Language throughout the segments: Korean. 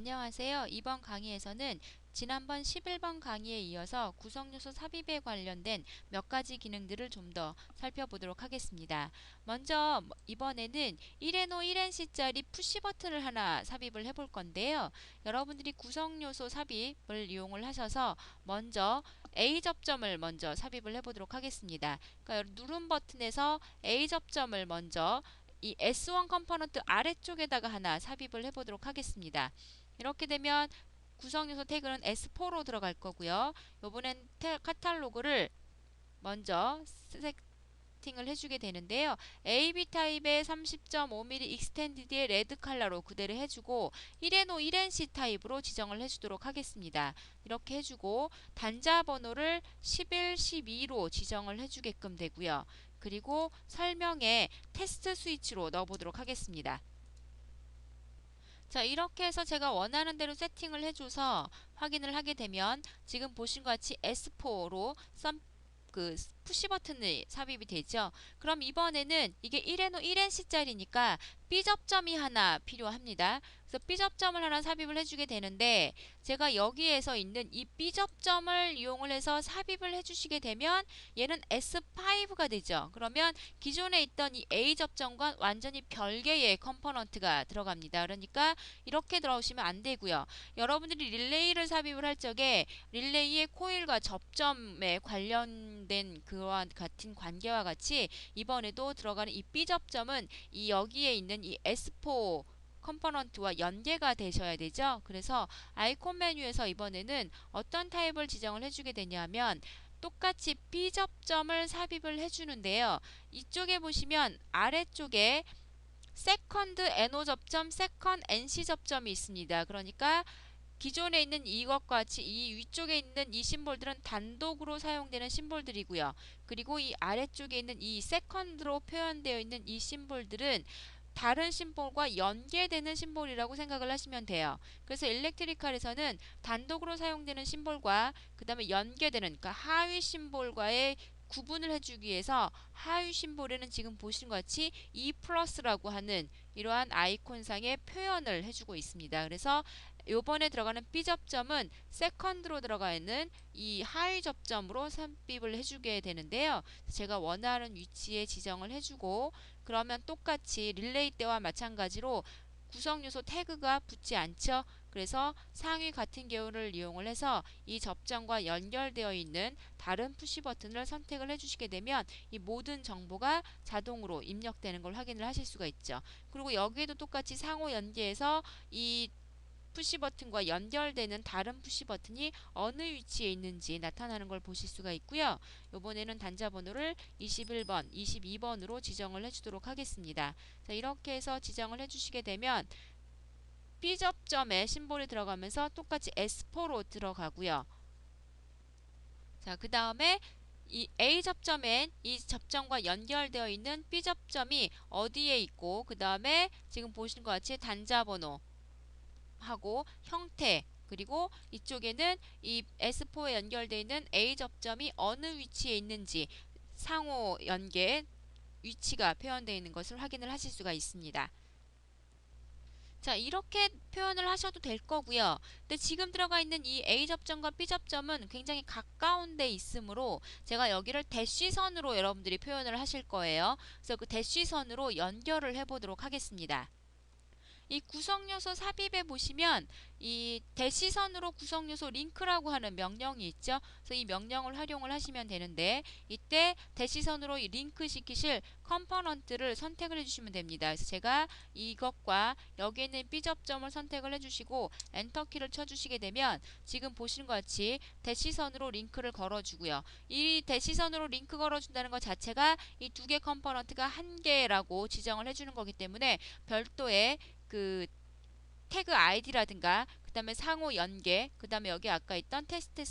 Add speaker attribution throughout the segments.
Speaker 1: 안녕하세요. 이번 강의에서는 지난번 11번 강의에 이어서 구성요소 삽입에 관련된 몇 가지 기능들을 좀 더 살펴보도록 하겠습니다. 먼저 이번에는 1N5, 1NC짜리 푸시 버튼을 하나 삽입을 해볼 건데요. 여러분들이 구성요소 삽입을 이용을 하셔서 먼저 A 접점을 먼저 삽입을 해보도록 하겠습니다. 그러니까 누른 버튼에서 A 접점을 먼저 이 S1 컴포넌트 아래쪽에다가 하나 삽입을 해보도록 하겠습니다. 이렇게 되면 구성요소 태그는 S4로 들어갈 거고요. 요번엔 카탈로그를 먼저 세팅을 해주게 되는데요. AB 타입의 30.5mm 익스텐디드의 레드 컬러로 그대로 해주고 1N5, 1NC 타입으로 지정을 해주도록 하겠습니다. 이렇게 해주고 단자 번호를 11, 12로 지정을 해주게끔 되고요. 그리고 설명에 테스트 스위치로 넣어보도록 하겠습니다. 자, 이렇게 해서 제가 원하는 대로 세팅을 해줘서 확인을 하게 되면 지금 보신 것 같이 S4로 푸시 버튼이 삽입이 되죠. 그럼 이번에는 이게 1N5, 1NC짜리니까 B접점이 하나 필요합니다. 그래서 B접점을 하나 삽입을 해주게 되는데 제가 여기에서 있는 이 B접점을 이용을 해서 삽입을 해주시게 되면 얘는 S5가 되죠. 그러면 기존에 있던 이 A접점과 완전히 별개의 컴포넌트가 들어갑니다. 그러니까 이렇게 들어오시면 안 되고요. 여러분들이 릴레이를 삽입을 할 적에 릴레이의 코일과 접점에 관련된 그와 같은 관계와 같이 이번에도 들어가는 이 B접점은 이 여기에 있는 이 S4 컴포넌트와 연계가 되셔야 되죠. 그래서 아이콘 메뉴에서 이번에는 어떤 타입을 지정을 해주게 되냐면 똑같이 B접점을 삽입을 해주는데요. 이쪽에 보시면 아래쪽에 세컨드 NO 접점, 세컨드 NC 접점이 있습니다. 그러니까 기존에 있는 이것과 같이 이 위쪽에 있는 이 심볼들은 단독으로 사용되는 심볼들이고요. 그리고 이 아래쪽에 있는 이 세컨드로 표현되어 있는 이 심볼들은 다른 심볼과 연계되는 심볼이라고 생각을 하시면 돼요. 그래서 일렉트리컬에서는 단독으로 사용되는 심볼과 그 다음에 연계되는 그러니까 하위 심볼과의 구분을 해주기 위해서 하위 심볼에는 지금 보신 것 같이 E 플러스라고 하는 이러한 아이콘상의 표현을 해주고 있습니다. 그래서 요번에 들어가는 B접점은 세컨드로 들어가 있는 이 하위 접점으로 삽입을 해주게 되는데요. 제가 원하는 위치에 지정을 해주고 그러면 똑같이 릴레이 때와 마찬가지로 구성요소 태그가 붙지 않죠. 그래서 상위 같은 경우를 이용을 해서 이 접점과 연결되어 있는 다른 푸시 버튼을 선택을 해주시게 되면 이 모든 정보가 자동으로 입력되는 걸 확인을 하실 수가 있죠. 그리고 여기에도 똑같이 상호 연계해서 이 푸시 버튼과 연결되는 다른 푸시 버튼이 어느 위치에 있는지 나타나는 걸 보실 수가 있고요. 이번에는 단자 번호를 21번, 22번으로 지정을 해주도록 하겠습니다. 자, 이렇게 해서 지정을 해주시게 되면 B접점에 심볼이 들어가면서 똑같이 S4로 들어가고요. 자, 그 다음에 이 A접점엔 이 접점과 연결되어 있는 B접점이 어디에 있고 그 다음에 지금 보시는 것 같이 단자 번호 하고 형태 그리고 이쪽에는 이 S4에 연결되어 있는 A 접점이 어느 위치에 있는지 상호 연계 위치가 표현되어 있는 것을 확인을 하실 수가 있습니다. 자, 이렇게 표현을 하셔도 될 거고요. 근데 지금 들어가 있는 이 A 접점과 B 접점은 굉장히 가까운 데 있으므로 제가 여기를 대쉬선으로 여러분들이 표현을 하실 거예요. 그래서 그 대쉬선으로 연결을 해보도록 하겠습니다. 이 구성요소 삽입에 보시면 이 대시선으로 구성요소 링크라고 하는 명령이 있죠. 그래서 이 명령을 활용을 하시면 되는데 이때 대시선으로 링크 시키실 컴포넌트를 선택을 해주시면 됩니다. 그래서 제가 이것과 여기 있는 B접점을 선택을 해주시고 엔터키를 쳐주시게 되면 지금 보시는 것 같이 대시선으로 링크를 걸어주고요. 이 대시선으로 링크 걸어준다는 것 자체가 이 두 개 컴포넌트가 한 개라고 지정을 해주는 거기 때문에 별도의 그 태그 아이디라든가 그 다음에 상호 연계 그 다음에 여기 아까 있던 테스트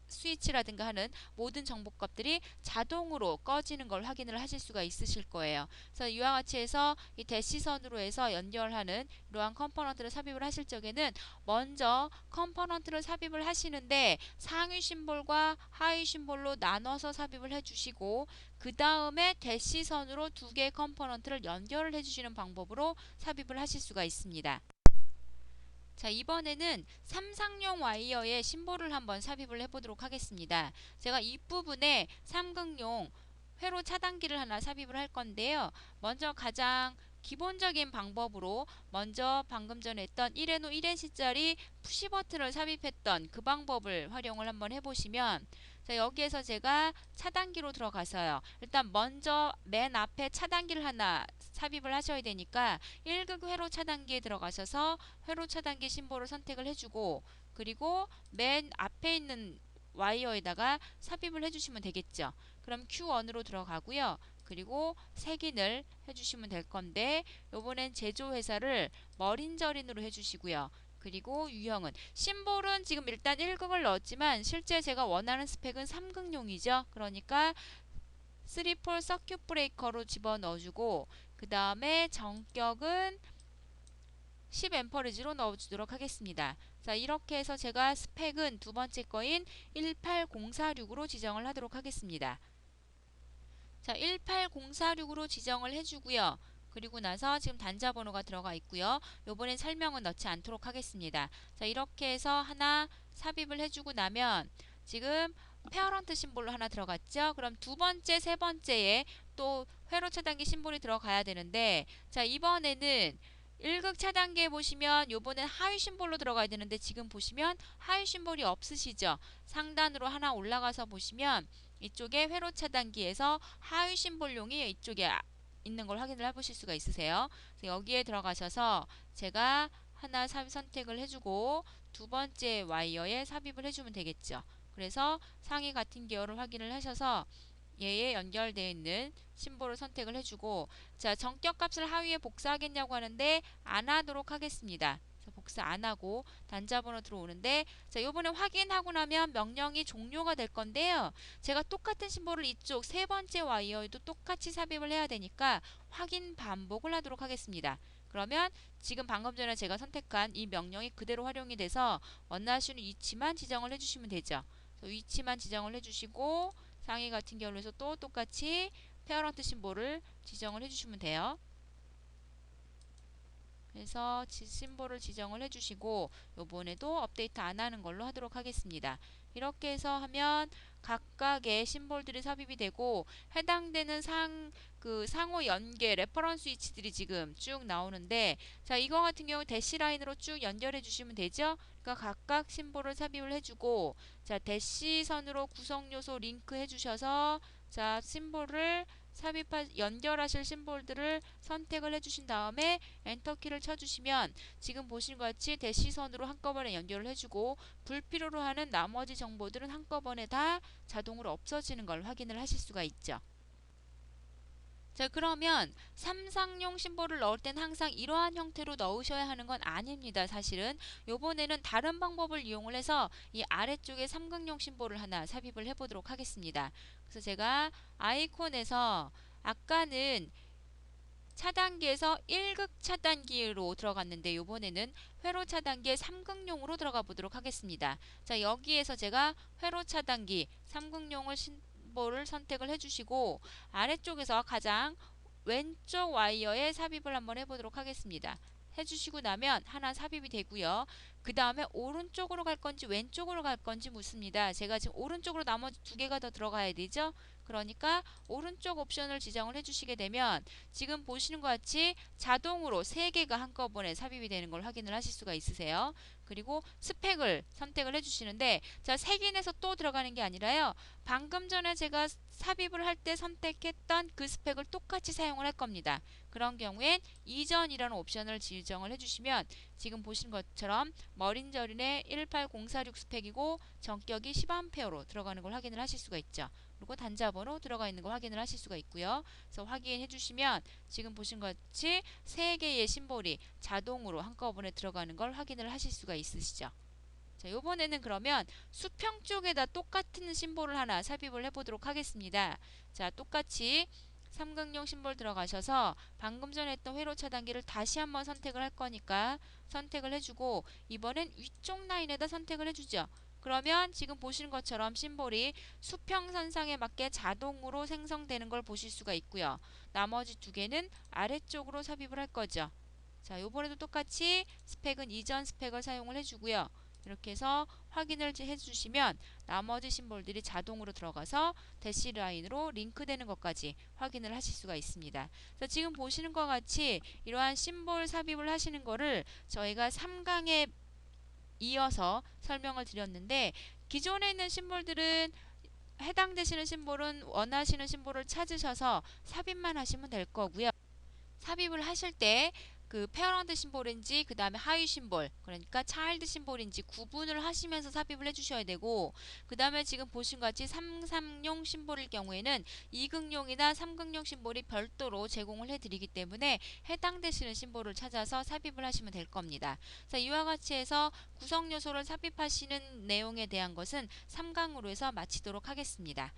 Speaker 1: 스위치라든가 하는 모든 정보값들이 자동으로 꺼지는 걸 확인을 하실 수가 있으실 거예요. 그래서 이와 같이 해서 이 대시선으로 해서 연결하는 이러한 컴포넌트를 삽입을 하실 적에는 먼저 컴포넌트를 삽입을 하시는데 상위 심볼과 하위 심볼로 나눠서 삽입을 해주시고 그 다음에 대시선으로 두 개의 컴포넌트를 연결을 해주시는 방법으로 삽입을 하실 수가 있습니다. 자, 이번에는 삼상용 와이어의 심볼을 한번 삽입을 해보도록 하겠습니다. 제가 이 부분에 삼극용 회로 차단기를 하나 삽입을 할 건데요. 먼저 가장 기본적인 방법으로 먼저 방금 전에 했던 1N5 1NC짜리 푸시 버튼을 삽입했던 그 방법을 활용을 한번 해보시면, 자, 여기에서 제가 차단기로 들어가서요. 일단 먼저 맨 앞에 차단기를 하나 삽입을 하셔야 되니까 1극 회로 차단기에 들어가셔서 회로 차단기 심볼을 선택을 해주고, 그리고 맨 앞에 있는 와이어에다가 삽입을 해주시면 되겠죠. 그럼 Q1으로 들어가고요. 그리고 색인을 해주시면 될 건데, 요번엔 제조회사를 머린저린으로 해주시고요. 그리고 유형은 심볼은 지금 일단 1극을 넣었지만 실제 제가 원하는 스펙은 3극용이죠. 그러니까 3폴 서큐트 브레이커로 집어넣어주고, 그 다음에 전격은 10A 로 넣어주도록 하겠습니다. 자, 이렇게 해서 제가 스펙은 두 번째 거인 18046으로 지정을 하도록 하겠습니다. 자, 18046으로 지정을 해주고요. 그리고 나서 지금 단자 번호가 들어가 있고요. 요번엔 설명은 넣지 않도록 하겠습니다. 자, 이렇게 해서 하나 삽입을 해주고 나면 지금 페어런트 심볼로 하나 들어갔죠. 그럼 두 번째, 세 번째에 또 회로 차단기 심볼이 들어가야 되는데, 자, 이번에는 1극 차단기에 보시면 요번엔 하위 심볼로 들어가야 되는데 지금 보시면 하위 심볼이 없으시죠. 상단으로 하나 올라가서 보시면 이쪽에 회로 차단기에서 하위 심볼용이 이쪽에 있는 걸 확인을 해보실 수가 있으세요. 여기에 들어가셔서 제가 하나 선택을 해주고 두 번째 와이어에 삽입을 해주면 되겠죠. 그래서 상위 같은 계열을 확인을 하셔서 얘에 연결되어 있는 심볼을 선택을 해주고, 자, 전격값을 하위에 복사하겠냐고 하는데 안 하도록 하겠습니다. 복사 안 하고 단자번호 들어오는데, 자, 요번에 확인하고 나면 명령이 종료가 될 건데요. 제가 똑같은 심볼을 이쪽 세 번째 와이어에도 똑같이 삽입을 해야 되니까 확인 반복을 하도록 하겠습니다. 그러면 지금 방금 전에 제가 선택한 이 명령이 그대로 활용이 돼서 원하시는 위치만 지정을 해주시면 되죠. 위치만 지정을 해주시고 상위 같은 경우에서 또 똑같이 페어런트 심볼을 지정을 해주시면 돼요. 그래서 심볼을 지정을 해주시고 요번에도 업데이트 안 하는 걸로 하도록 하겠습니다. 이렇게 해서 하면 각각의 심볼들이 삽입이 되고 해당되는 상호 연계 레퍼런스 위치들이 지금 쭉 나오는데, 자, 이거 같은 경우 대시라인으로 쭉 연결해 주시면 되죠. 그러니까 각각 심볼을 삽입을 해주고, 자, 대시선으로 구성요소 링크 해주셔서 자, 심볼을 연결하실 심볼들을 선택을 해주신 다음에 엔터키를 쳐주시면 지금 보신 것 같이 대시선으로 한꺼번에 연결을 해주고 불필요로 하는 나머지 정보들은 한꺼번에 다 자동으로 없어지는 걸 확인을 하실 수가 있죠. 자, 그러면 삼상용 심볼을 넣을 땐 항상 이러한 형태로 넣으셔야 하는 건 아닙니다. 사실은 요번에는 다른 방법을 이용을 해서 이 아래쪽에 삼극용 심볼을 하나 삽입을 해보도록 하겠습니다. 그래서 제가 아이콘에서 아까는 차단기에서 1극 차단기로 들어갔는데 요번에는 회로 차단기의 3극용으로 들어가 보도록 하겠습니다. 자, 여기에서 제가 회로 차단기 3극용을 심볼을 선택을 해주시고 아래쪽에서 가장 왼쪽 와이어에 삽입을 한번 해보도록 하겠습니다. 해주시고 나면 하나 삽입이 되고요. 그 다음에 오른쪽으로 갈 건지 왼쪽으로 갈 건지 묻습니다. 제가 지금 오른쪽으로 나머지 두 개가 더 들어가야 되죠. 그러니까 오른쪽 옵션을 지정을 해주시게 되면 지금 보시는 것 같이 자동으로 세 개가 한꺼번에 삽입이 되는 걸 확인을 하실 수가 있으세요. 그리고 스펙을 선택을 해주시는데, 자, 색인에서 또 들어가는 게 아니라요. 방금 전에 제가 삽입을 할 때 선택했던 그 스펙을 똑같이 사용을 할 겁니다. 그런 경우엔 이전이라는 옵션을 지정을 해주시면 지금 보시는 것처럼 머린저린의 18046 스펙이고 전격이 10A로 들어가는 걸 확인을 하실 수가 있죠. 그리고 단자번호 들어가 있는 거 확인을 하실 수가 있고요. 그래서 확인해 주시면 지금 보신 것 같이 3개의 심볼이 자동으로 한꺼번에 들어가는 걸 확인을 하실 수가 있으시죠. 자, 요번에는 그러면 수평 쪽에다 똑같은 심볼을 하나 삽입을 해보도록 하겠습니다. 자, 똑같이 삼각형 심볼 들어가셔서 방금 전에 했던 회로 차단기를 다시 한번 선택을 할 거니까 선택을 해주고 이번엔 위쪽 라인에다 선택을 해주죠. 그러면 지금 보시는 것처럼 심볼이 수평선상에 맞게 자동으로 생성되는 걸 보실 수가 있고요. 나머지 두 개는 아래쪽으로 삽입을 할 거죠. 자, 요번에도 똑같이 스펙은 이전 스펙을 사용을 해주고요. 이렇게 해서 확인을 해주시면 나머지 심볼들이 자동으로 들어가서 대시 라인으로 링크되는 것까지 확인을 하실 수가 있습니다. 자, 지금 보시는 것 같이 이러한 심볼 삽입을 하시는 거를 저희가 3강에 이어서 설명을 드렸는데, 기존에 있는 심볼들은 해당되시는 심볼은 원하시는 심볼을 찾으셔서 삽입만 하시면 될 거고요. 삽입을 하실 때 그 페어런트 심볼인지 그 다음에 하위 심볼, 그러니까 차일드 심볼인지 구분을 하시면서 삽입을 해주셔야 되고, 그 다음에 지금 보신 것 같이 3상용 심볼일 경우에는 2극용이나 3극용 심볼이 별도로 제공을 해드리기 때문에 해당되시는 심볼을 찾아서 삽입을 하시면 될 겁니다. 자, 이와 같이 해서 구성 요소를 삽입하시는 내용에 대한 것은 3강으로 해서 마치도록 하겠습니다.